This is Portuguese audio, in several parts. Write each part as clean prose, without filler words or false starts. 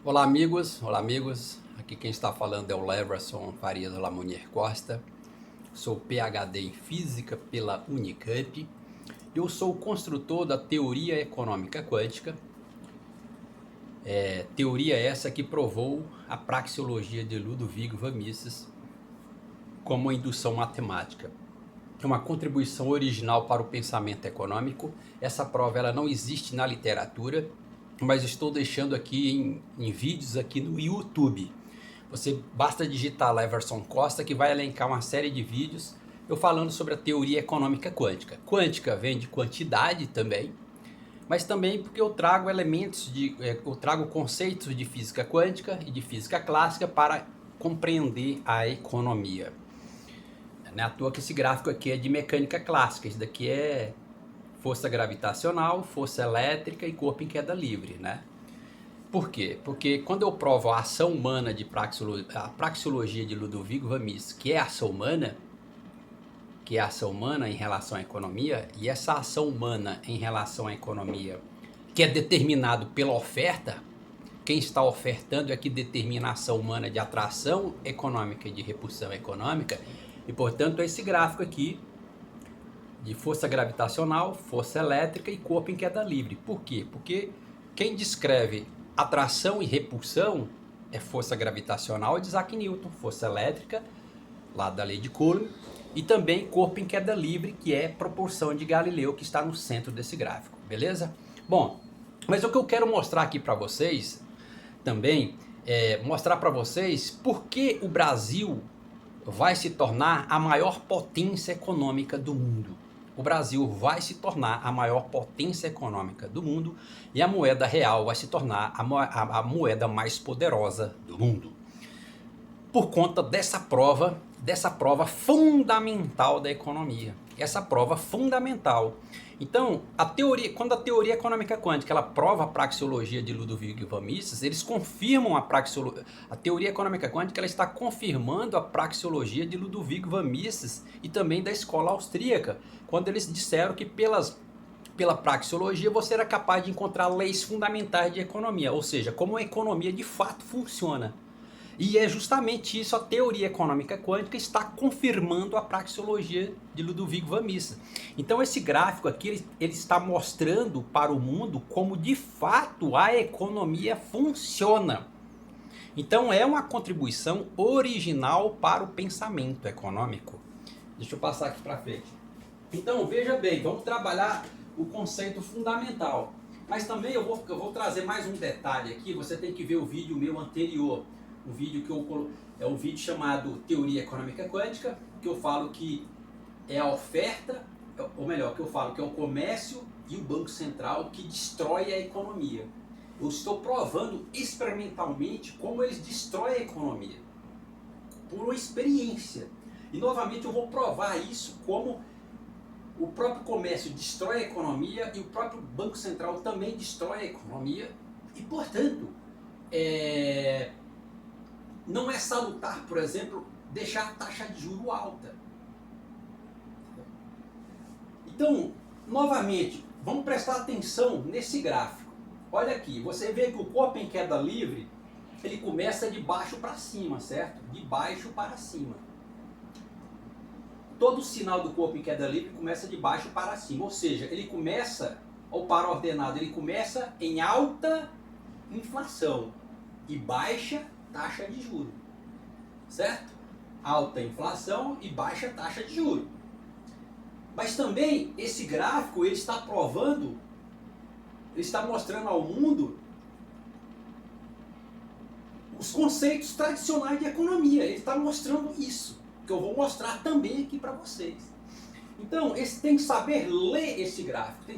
Olá amigos. Aqui quem está falando é o Leverson Farias Lamounier Costa. Sou PhD em Física pela Unicamp. Eu sou o construtor da teoria econômica quântica. Teoria essa que provou a praxeologia de Ludwig von Mises como indução matemática. É uma contribuição original para o pensamento econômico. Essa prova ela não existe na literatura, mas estou deixando aqui em vídeos aqui no YouTube. Você basta digitar Leverson Costa que vai elencar uma série de vídeos eu falando sobre a teoria econômica quântica. Quântica vem de quantidade também, mas também porque eu trago eu trago conceitos de física quântica e de física clássica para compreender a economia. Não é à toa que esse gráfico aqui é de mecânica clássica, isso daqui é força gravitacional, força elétrica e corpo em queda livre, né? Por quê? Porque quando eu provo a ação humana a praxeologia de Ludwig von Mises, que é a ação humana, em relação à economia, e essa ação humana em relação à economia, que é determinado pela oferta, quem está ofertando é que determina a ação humana de atração econômica e de repulsão econômica, e portanto esse gráfico aqui de força gravitacional, força elétrica e corpo em queda livre. Por quê? Porque quem descreve atração e repulsão é força gravitacional de Isaac Newton, força elétrica lá da lei de Coulomb, e também corpo em queda livre, que é proporção de Galileu, que está no centro desse gráfico, beleza? Bom, mas o que eu quero mostrar aqui para vocês também é mostrar para vocês por que o Brasil vai se tornar a maior potência econômica do mundo. O Brasil vai se tornar a maior potência econômica do mundo e a moeda real vai se tornar a moeda mais poderosa do mundo. Por conta dessa prova fundamental da economia. Essa prova fundamental. Então, quando a teoria econômica quântica ela prova a praxeologia de Ludwig von Mises, eles confirmam a teoria econômica quântica ela está confirmando a praxeologia de Ludwig von Mises e também da escola austríaca, quando eles disseram que pela praxeologia você era capaz de encontrar leis fundamentais de economia, ou seja, como a economia de fato funciona. E é justamente isso, a teoria econômica quântica está confirmando a praxeologia de Ludwig von Mises. Então esse gráfico aqui, ele está mostrando para o mundo como de fato a economia funciona. Então é uma contribuição original para o pensamento econômico. Deixa eu passar aqui para frente. Então veja bem, vamos trabalhar o conceito fundamental. Mas também eu vou trazer mais um detalhe aqui, você tem que ver o vídeo meu anterior. O vídeo é um vídeo chamado Teoria Econômica Quântica, que eu falo que é a oferta, ou melhor, que eu falo que é o comércio e o Banco Central que destrói a economia. Eu estou provando experimentalmente como eles destroem a economia, por uma experiência. E novamente eu vou provar isso como o próprio comércio destrói a economia e o próprio Banco Central também destrói a economia. E portanto, não é salutar, por exemplo, deixar a taxa de juro alta. Então, novamente, vamos prestar atenção nesse gráfico. Olha aqui, você vê que o corpo em queda livre, ele começa de baixo para cima, certo? De baixo para cima. Todo sinal do corpo em queda livre começa de baixo para cima, ou seja, ele começa, ou para ordenado, ele começa em alta inflação e baixa taxa de juros, certo? Alta inflação e baixa taxa de juros. Mas também esse gráfico ele está provando, ele está mostrando ao mundo os conceitos tradicionais de economia. Ele está mostrando isso, que eu vou mostrar também aqui para vocês. Então, tem que saber ler esse gráfico,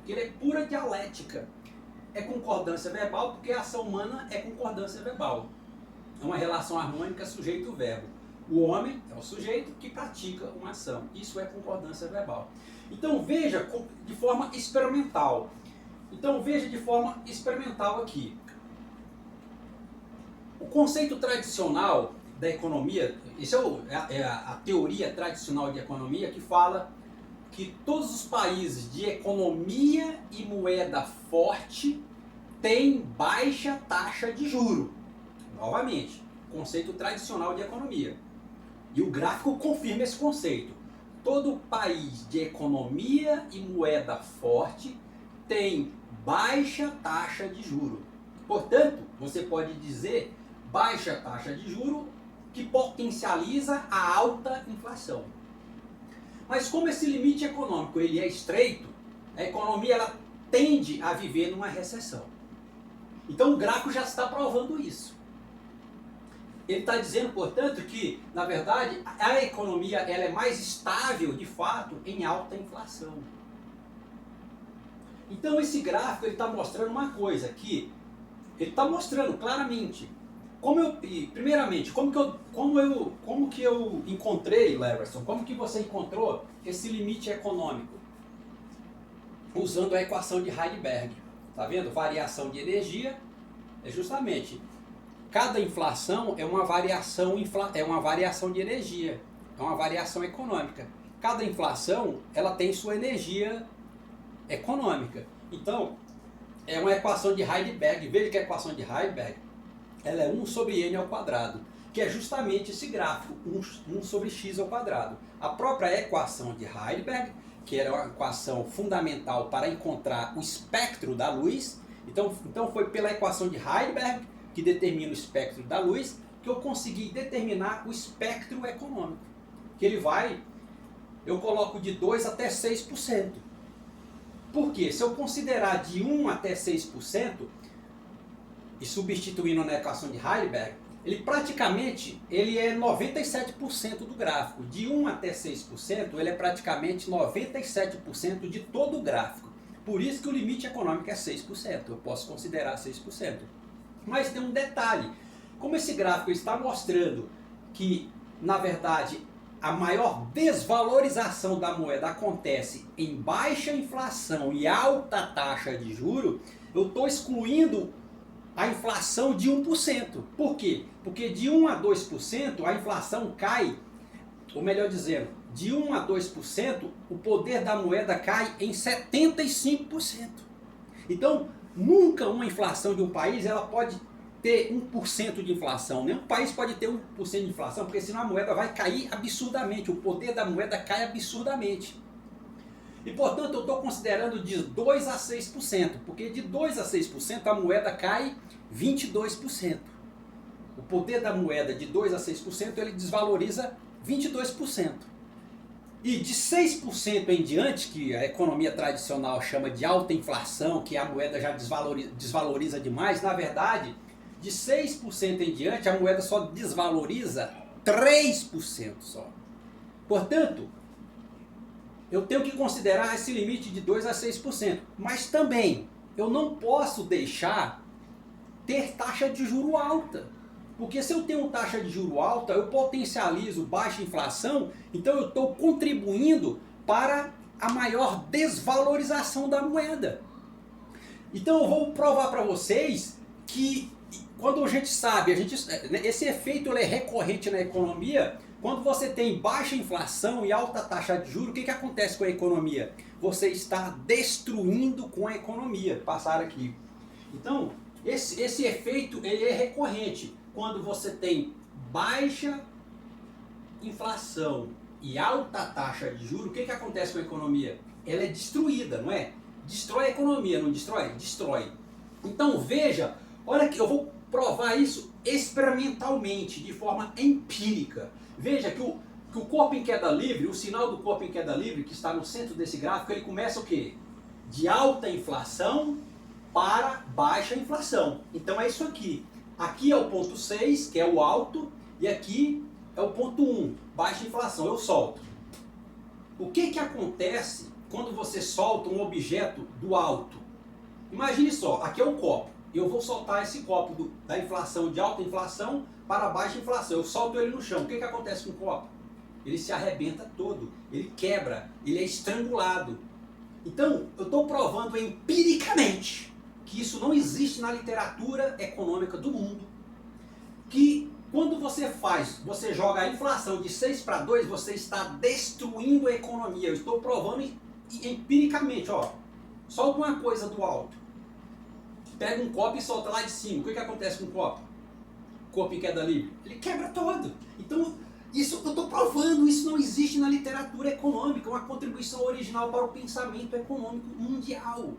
que ele é pura dialética. É concordância verbal, porque a ação humana é concordância verbal. É uma relação harmônica sujeito-verbo. O homem é o sujeito que pratica uma ação. Isso é concordância verbal. Então veja de forma experimental. Aqui. O conceito tradicional da economia, isso é a teoria tradicional de economia que fala que todos os países de economia e moeda forte tem baixa taxa de juro. Novamente, conceito tradicional de economia. E o gráfico confirma esse conceito. Todo país de economia e moeda forte tem baixa taxa de juro. Portanto, você pode dizer baixa taxa de juro que potencializa a alta inflação. Mas como esse limite econômico ele é estreito, a economia ela tende a viver numa recessão. Então o gráfico já está provando isso. Ele está dizendo, portanto, que, na verdade, a economia ela é mais estável, de fato, em alta inflação. Então esse gráfico ele está mostrando uma coisa, que ele está mostrando claramente, primeiramente, como que eu encontrei, Leverson, como que você encontrou esse limite econômico? Usando a equação de Heisenberg. Está vendo? Variação de energia é justamente... Cada inflação é uma variação de energia, é uma variação econômica. Cada inflação ela tem sua energia econômica. Então, é uma equação de Heisenberg. Veja que a equação de Heisenberg ela é 1 sobre n ao quadrado, que é justamente esse gráfico, 1 sobre x ao quadrado. A própria equação de Heisenberg, que era uma equação fundamental para encontrar o espectro da luz, então foi pela equação de Heisenberg, que determina o espectro da luz, que eu consegui determinar o espectro econômico. Que ele vai, eu coloco de 2 até 6%. Por quê? Se eu considerar de 1 até 6%, e substituindo na equação de Heisenberg, ele praticamente é 97% do gráfico. De 1 até 6%, ele é praticamente 97% de todo o gráfico. Por isso que o limite econômico é 6%. Eu posso considerar 6%. Mas tem um detalhe, como esse gráfico está mostrando que, na verdade, a maior desvalorização da moeda acontece em baixa inflação e alta taxa de juros, eu estou excluindo a inflação de 1%. Por quê? Porque de 1 a 2% a inflação cai, ou melhor dizendo, de 1 a 2% o poder da moeda cai em 75%. Então, nunca uma inflação de um país ela pode ter 1% de inflação. Nenhum país pode ter 1% de inflação, porque senão a moeda vai cair absurdamente. O poder da moeda cai absurdamente. E, portanto, eu estou considerando de 2 a 6%, porque de 2 a 6% a moeda cai 22%. O poder da moeda de 2 a 6% ele desvaloriza 22%. E de 6% em diante, que a economia tradicional chama de alta inflação, que a moeda já desvaloriza demais, na verdade, de 6% em diante a moeda só desvaloriza 3% só. Portanto, eu tenho que considerar esse limite de 2 a 6%. Mas também, eu não posso deixar ter taxa de juro alta. Porque se eu tenho taxa de juro alta, eu potencializo baixa inflação, então eu estou contribuindo para a maior desvalorização da moeda. Então eu vou provar para vocês que quando a gente sabe, esse efeito ele é recorrente na economia, quando você tem baixa inflação e alta taxa de juros, o que acontece com a economia? Você está destruindo com a economia. Passar aqui. Então, esse efeito ele é recorrente. Quando você tem baixa inflação e alta taxa de juros, o que acontece com a economia? Ela é destruída, não é? Destrói a economia, não destrói? Destrói. Então veja, olha que eu vou provar isso experimentalmente, de forma empírica. Veja que o corpo em queda livre, o sinal do corpo em queda livre, que está no centro desse gráfico, ele começa o quê? De alta inflação para baixa inflação. Então é isso aqui. Aqui é o ponto 6, que é o alto, e aqui é o ponto 1, baixa inflação. Eu solto. O que acontece quando você solta um objeto do alto? Imagine só, aqui é um copo. Eu vou soltar esse copo da inflação, de alta inflação para baixa inflação. Eu solto ele no chão. O que acontece com o copo? Ele se arrebenta todo, ele quebra, ele é estrangulado. Então, eu estou provando empiricamente que isso não existe na literatura econômica do mundo, que quando você joga a inflação de 6 para 2, você está destruindo a economia. Eu estou provando empiricamente, ó. Solta uma coisa do alto. pega um copo e solta lá de cima. O que acontece com o copo? Corpo em queda livre? Ele quebra todo. Então, isso eu estou provando, isso não existe na literatura econômica, uma contribuição original para o pensamento econômico mundial.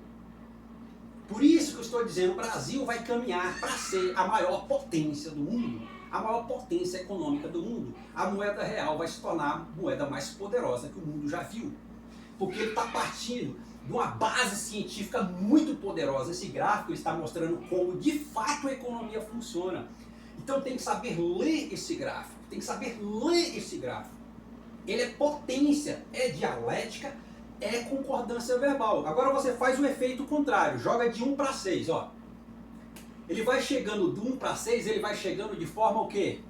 Por isso que eu estou dizendo, o Brasil vai caminhar para ser a maior potência do mundo, a maior potência econômica do mundo. A moeda real vai se tornar a moeda mais poderosa que o mundo já viu. Porque ele está partindo de uma base científica muito poderosa. Esse gráfico está mostrando como de fato a economia funciona. Então tem que saber ler esse gráfico, tem que saber ler esse gráfico. Ele é potência, é dialética, é concordância verbal. Agora você faz o efeito contrário, joga de 1 para 6, ó. Ele vai chegando de 1 para 6, ele vai chegando de forma o quê?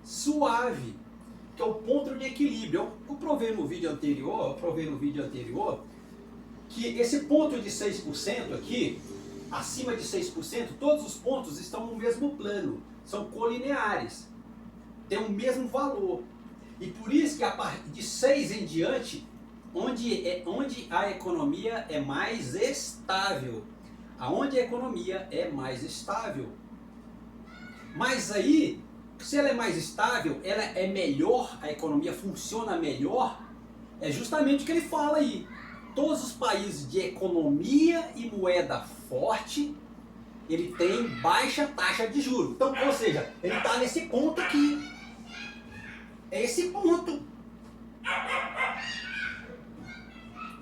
Suave, que é o ponto de equilíbrio. Eu provei no vídeo anterior, que esse ponto de 6% aqui, acima de 6%, todos os pontos estão no mesmo plano, são colineares, tem o mesmo valor. E por isso que a partir de 6 em diante, onde a economia é mais estável. Aonde a economia é mais estável. Mas aí, se ela é mais estável, ela é melhor, a economia funciona melhor, é justamente o que ele fala aí. Todos os países de economia e moeda forte, ele tem baixa taxa de juros. Então, ou seja, ele está nesse ponto aqui. É esse ponto.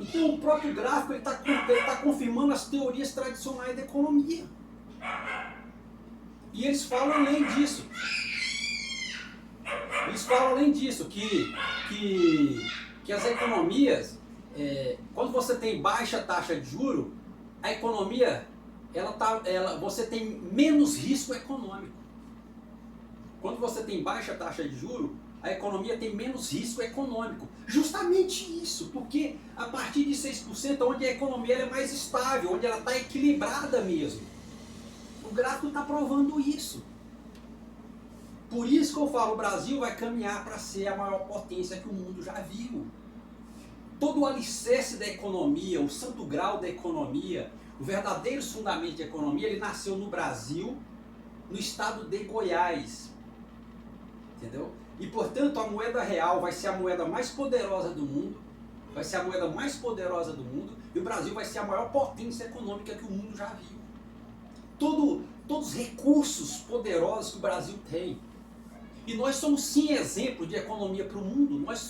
Então o próprio gráfico está confirmando as teorias tradicionais da economia. E eles falam além disso. Que as economias, quando você tem baixa taxa de juros, a economia, você tem menos risco econômico. Quando você tem baixa taxa de juros, a economia tem menos risco econômico. Justamente isso, porque a partir de 6% é onde a economia é mais estável, onde ela está equilibrada mesmo. O gráfico está provando isso. Por isso que eu falo, o Brasil vai caminhar para ser a maior potência que o mundo já viu. Todo o alicerce da economia, o santo grau da economia, o verdadeiro fundamento da economia, ele nasceu no Brasil, no estado de Goiás. Entendeu? E, portanto, a moeda real vai ser a moeda mais poderosa do mundo, e o Brasil vai ser a maior potência econômica que o mundo já viu. Todos os recursos poderosos que o Brasil tem. E nós somos sim exemplo de economia para o mundo, e nós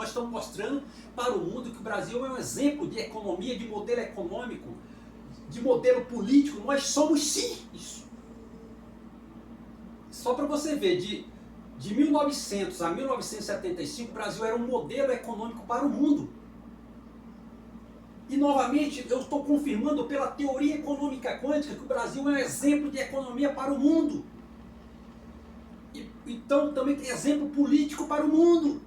estamos mostrando para o mundo que o Brasil é um exemplo de economia, de modelo econômico, de modelo político. Nós somos sim isso. Só para você ver, de 1900 a 1975, o Brasil era um modelo econômico para o mundo. E novamente, eu estou confirmando pela teoria econômica quântica que o Brasil é um exemplo de economia para o mundo. Então também tem exemplo político para o mundo.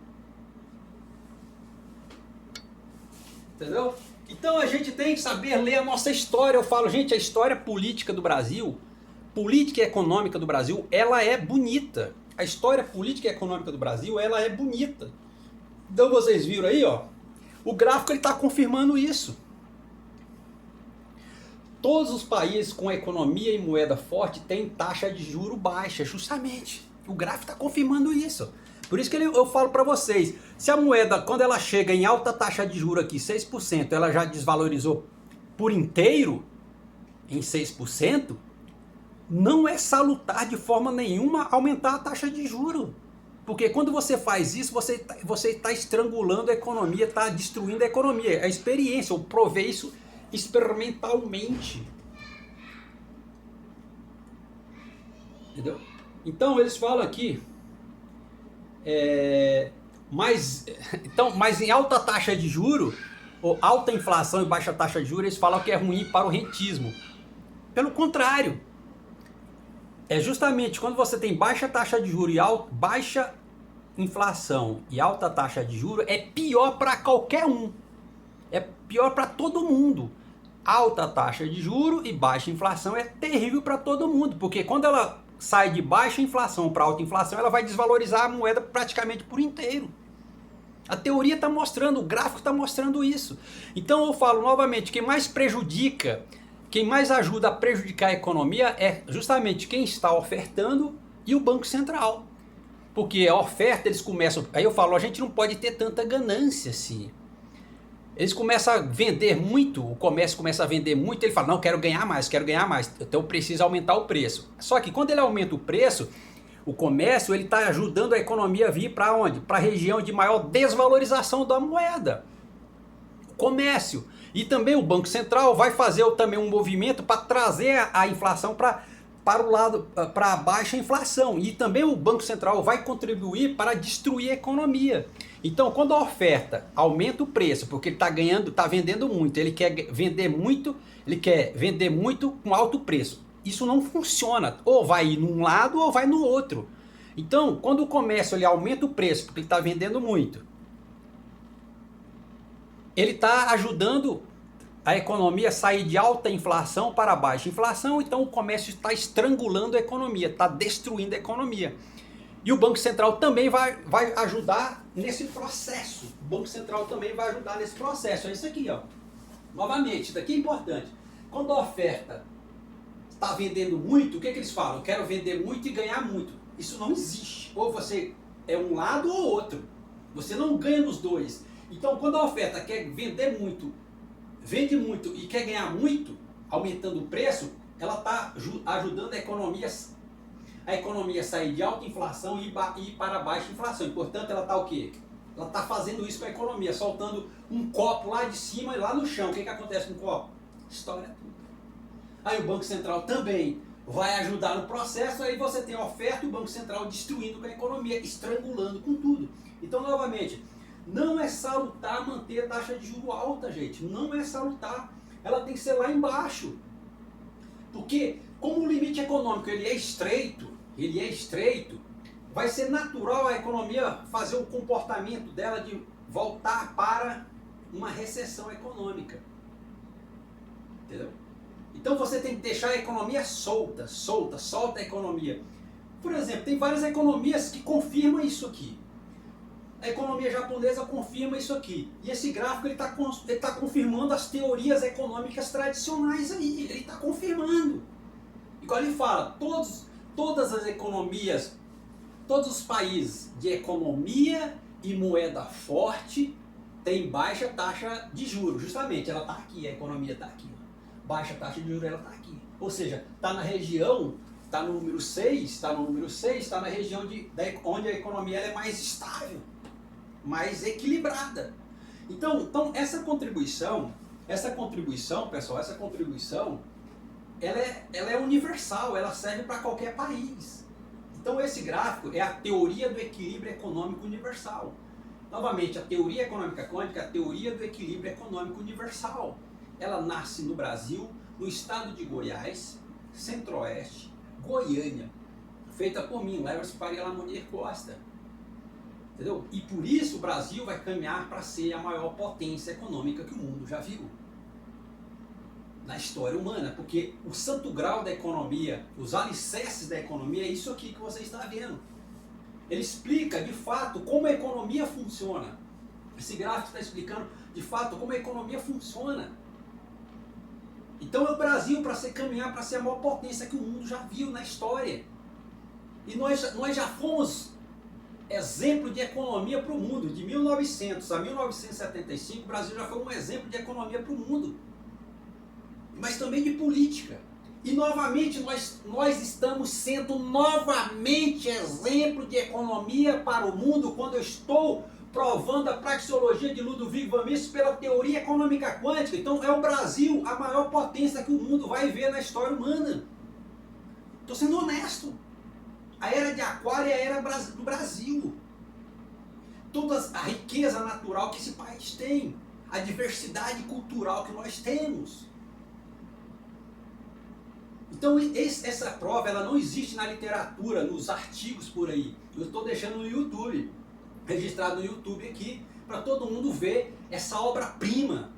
Entendeu? Então a gente tem que saber ler a nossa história. Eu falo, gente, a história política do Brasil, política e econômica do Brasil, ela é bonita. A história política e econômica do Brasil, ela é bonita. Então vocês viram aí, ó, o gráfico está confirmando isso. Todos os países com economia e moeda forte têm taxa de juro baixa, justamente. O gráfico está confirmando isso. Por isso que eu falo para vocês, se a moeda, quando ela chega em alta taxa de juro aqui, 6%, ela já desvalorizou por inteiro, em 6%, não é salutar de forma nenhuma aumentar a taxa de juro. Porque quando você faz isso, você está estrangulando a economia, está destruindo a economia. A experiência, eu provei isso experimentalmente. Entendeu? Então eles falam aqui, mas em alta taxa de juro, ou alta inflação e baixa taxa de juros, eles falam que é ruim para o rentismo. Pelo contrário, é justamente quando você tem baixa taxa de juros e baixa inflação e alta taxa de juros, é pior para qualquer um. É pior para todo mundo. Alta taxa de juros e baixa inflação é terrível para todo mundo, porque quando ela sai de baixa inflação para alta inflação, ela vai desvalorizar a moeda praticamente por inteiro. A teoria está mostrando, o gráfico está mostrando isso. Então eu falo novamente, quem mais prejudica quem mais ajuda a prejudicar a economia é justamente quem está ofertando e o Banco Central. Porque a oferta, eles começam... Aí eu falo, a gente não pode ter tanta ganância assim. Eles começam a vender muito, o comércio começa a vender muito, ele fala, não, quero ganhar mais, então eu preciso aumentar o preço. Só que quando ele aumenta o preço, o comércio ele está ajudando a economia a vir para onde? Para a região de maior desvalorização da moeda. O comércio. E também o Banco Central vai fazer também um movimento para trazer a inflação para o lado, para a baixa inflação. E também o Banco Central vai contribuir para destruir a economia. Então, quando a oferta aumenta o preço, porque ele está vendendo muito, ele quer vender muito com alto preço. Isso não funciona. Ou vai ir num lado ou vai no outro. Então, quando o comércio ele aumenta o preço, porque ele está vendendo muito, ele está ajudando a economia a sair de alta inflação para baixa inflação, então o comércio está estrangulando a economia, está destruindo a economia. E o Banco Central também vai ajudar nesse processo. O Banco Central também vai ajudar nesse processo. É isso aqui, ó. Novamente, isso daqui é importante. Quando a oferta está vendendo muito, o que eles falam? Eu quero vender muito e ganhar muito. Isso não existe. Ou você é um lado ou outro. Você não ganha nos dois. Então, quando a oferta quer vender muito, vende muito e quer ganhar muito, aumentando o preço, ela está ajudando a economia sair de alta inflação e ir para baixa inflação. E, portanto, ela está o quê? Ela está fazendo isso com a economia, soltando um copo lá de cima e lá no chão. O que acontece com o copo? Estoura tudo. Aí o Banco Central também vai ajudar no processo, aí você tem a oferta e o Banco Central destruindo com a economia, estrangulando com tudo. Então, novamente, não é salutar manter a taxa de juros alta, gente. Não é salutar. Ela tem que ser lá embaixo. Porque, como o limite econômico ele é estreito, vai ser natural a economia fazer o comportamento dela de voltar para uma recessão econômica. Entendeu? Então você tem que deixar a economia solta a economia. Por exemplo, tem várias economias que confirmam isso aqui. A economia japonesa confirma isso aqui. E esse gráfico ele tá confirmando as teorias econômicas tradicionais aí. Ele está confirmando. Igual ele fala, todas as economias, todos os países de economia e moeda forte têm baixa taxa de juros. Justamente, ela está aqui, a economia está aqui. Baixa taxa de juros, ela está aqui. Ou seja, está na região, está no número 6, está na região onde a economia ela é mais estável, mais equilibrada. Então essa contribuição, pessoal, ela é universal, ela serve para qualquer país. Então esse gráfico é a teoria do equilíbrio econômico universal. Novamente, a teoria econômica quântica é a teoria do equilíbrio econômico universal. Ela nasce no Brasil, no estado de Goiás, Centro-Oeste, Goiânia, feita por mim, Leverson Faria Lamonier Costa. Entendeu? E por isso o Brasil vai caminhar para ser a maior potência econômica que o mundo já viu na história humana, porque o santo grau da economia, os alicerces da economia é isso aqui que você está vendo. Ele explica de fato como a economia funciona. Esse gráfico está explicando de fato como a economia funciona. Então é o Brasil para caminhar para ser a maior potência que o mundo já viu na história. E nós já fomos exemplo de economia para o mundo. De 1900 a 1975, o Brasil já foi um exemplo de economia para o mundo. Mas também de política. E novamente nós estamos sendo novamente exemplo de economia para o mundo quando eu estou provando a praxeologia de Ludwig von Mises pela teoria econômica quântica. Então é o Brasil a maior potência que o mundo vai ver na história humana. Estou sendo honesto. A era de Aquário é a era do Brasil. Toda a riqueza natural que esse país tem. A diversidade cultural que nós temos. Então essa prova ela não existe na literatura, nos artigos por aí. Eu estou deixando no YouTube, registrado no YouTube aqui, para todo mundo ver essa obra-prima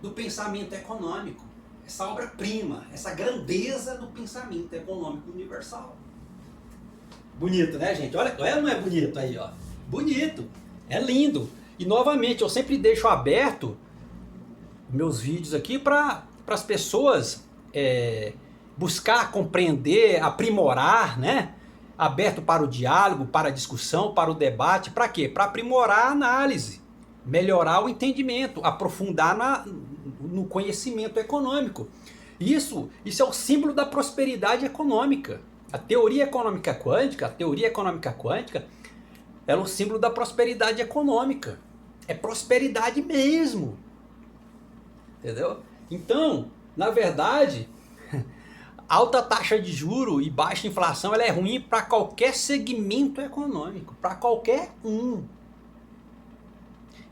do pensamento econômico. Essa obra-prima, essa grandeza do pensamento econômico universal. Bonito, né, gente? Olha, não é bonito aí, ó. Bonito, é lindo. E novamente, eu sempre deixo aberto meus vídeos aqui para as pessoas buscar compreender, aprimorar, né? Aberto para o diálogo, para a discussão, para o debate. Para quê? Para aprimorar a análise, melhorar o entendimento, aprofundar no conhecimento econômico. Isso é o símbolo da prosperidade econômica. A teoria econômica quântica, ela é o símbolo da prosperidade econômica. É prosperidade mesmo. Entendeu? Então, na verdade, alta taxa de juro e baixa inflação, ela é ruim para qualquer segmento econômico, para qualquer um.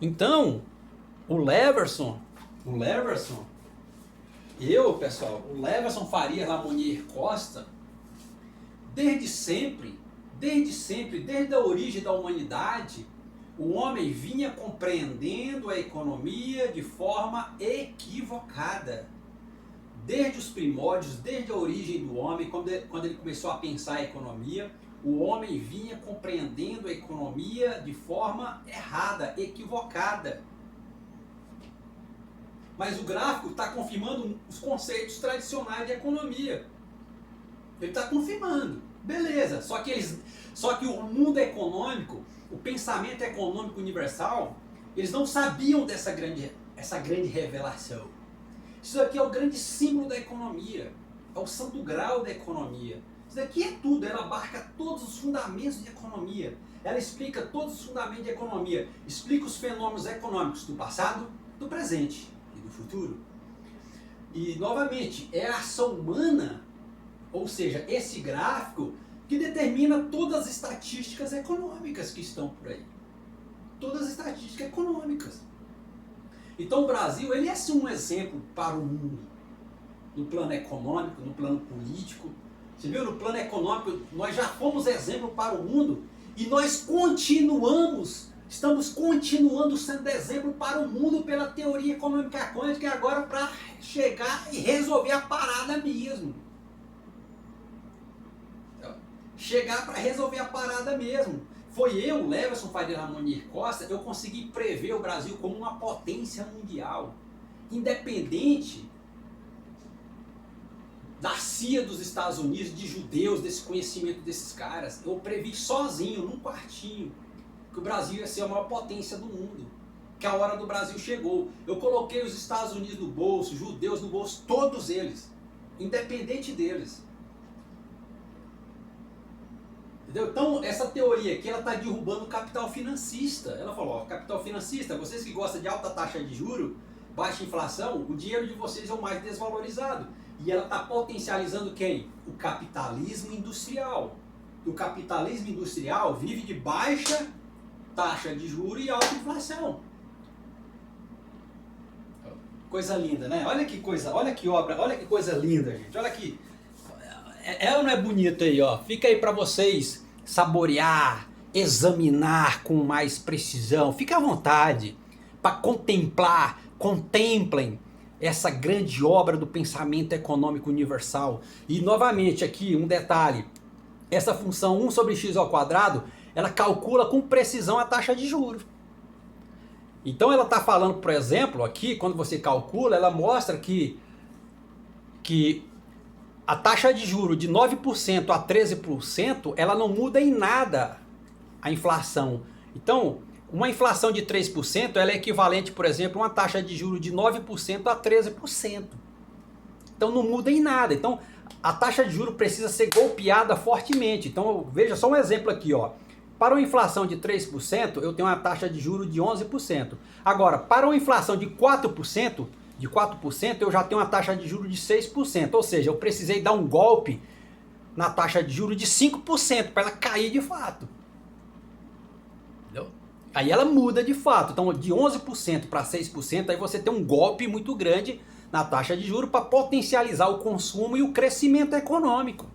Então, o Leverson, Farias Lamonnier Costa, desde a origem da humanidade, o homem vinha compreendendo a economia de forma equivocada. Desde os primórdios, desde a origem do homem, quando ele começou a pensar a economia, o homem vinha compreendendo a economia de forma errada, equivocada. Mas o gráfico está confirmando os conceitos tradicionais de economia. Ele está confirmando. Beleza. Só que o mundo econômico, o pensamento econômico universal, eles não sabiam essa grande revelação. Isso aqui é o grande símbolo da economia. É o santo grau da economia. Isso daqui é tudo. Ela abarca todos os fundamentos de economia. Ela explica todos os fundamentos de economia. Explica os fenômenos econômicos do passado, do presente e do futuro. E, novamente, é a ação humana, ou seja, esse gráfico, que determina todas as estatísticas econômicas que estão por aí. Todas as estatísticas econômicas. Então o Brasil, ele é sim um exemplo para o mundo. No plano econômico, no plano político. Você viu, no plano econômico, nós já fomos exemplo para o mundo e nós estamos continuando sendo exemplo para o mundo pela teoria econômica quântica, e agora para chegar e resolver a parada mesmo. Chegar para resolver a parada mesmo. Foi eu, Leverson Farias Lamonnier Costa, eu consegui prever o Brasil como uma potência mundial, independente da CIA dos Estados Unidos, de judeus, desse conhecimento desses caras. Eu previ sozinho, num quartinho, que o Brasil ia ser a maior potência do mundo, que a hora do Brasil chegou. Eu coloquei os Estados Unidos no bolso, judeus no bolso, todos eles, independente deles. Entendeu? Então, essa teoria aqui, ela está derrubando o capital financista. Ela falou, ó, capital financista, vocês que gostam de alta taxa de juros, baixa inflação, o dinheiro de vocês é o mais desvalorizado. E ela está potencializando quem? O capitalismo industrial. O capitalismo industrial vive de baixa taxa de juros e alta inflação. Coisa linda, né? Olha que coisa, olha que obra, olha que coisa linda, gente. Olha aqui. Ela não é bonita aí, ó. Fica aí para vocês saborear, examinar com mais precisão. Fica à vontade para contemplar, contemplem essa grande obra do pensamento econômico universal. E novamente aqui um detalhe, essa função 1 sobre x ao quadrado, ela calcula com precisão a taxa de juros. Então ela está falando, por exemplo, aqui, quando você calcula, ela mostra que a taxa de juros de 9% a 13%, ela não muda em nada a inflação. Então, uma inflação de 3%, ela é equivalente, por exemplo, a uma taxa de juros de 9% a 13%. Então não muda em nada. Então a taxa de juros precisa ser golpeada fortemente. Então veja só um exemplo aqui, ó. Para uma inflação de 3%, eu tenho uma taxa de juros de 11%. Agora, para uma inflação de 4%, eu já tenho uma taxa de juros de 6%. Ou seja, eu precisei dar um golpe na taxa de juros de 5% para ela cair de fato. Entendeu? Aí ela muda de fato. Então, de 11% para 6%, aí você tem um golpe muito grande na taxa de juros para potencializar o consumo e o crescimento econômico.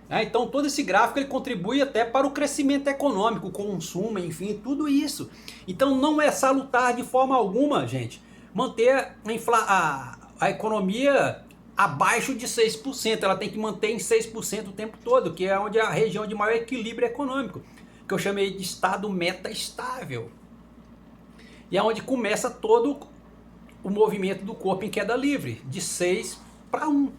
Então, todo esse gráfico ele contribui até para o crescimento econômico, o consumo, enfim, tudo isso. Então, não é salutar de forma alguma, gente, manter a economia abaixo de 6%. Ela tem que manter em 6% o tempo todo, que é onde é a região de maior equilíbrio econômico, que eu chamei de estado meta-estável. E é onde começa todo o movimento do corpo em queda livre, de 6 para 1.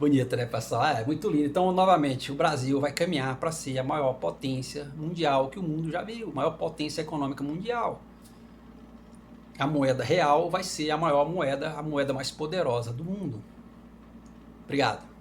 Bonito, né, pessoal? É muito lindo. Então, novamente, o Brasil vai caminhar para ser a maior potência mundial que o mundo já viu, maior potência econômica mundial. A moeda real vai ser a maior moeda, a moeda mais poderosa do mundo. Obrigado.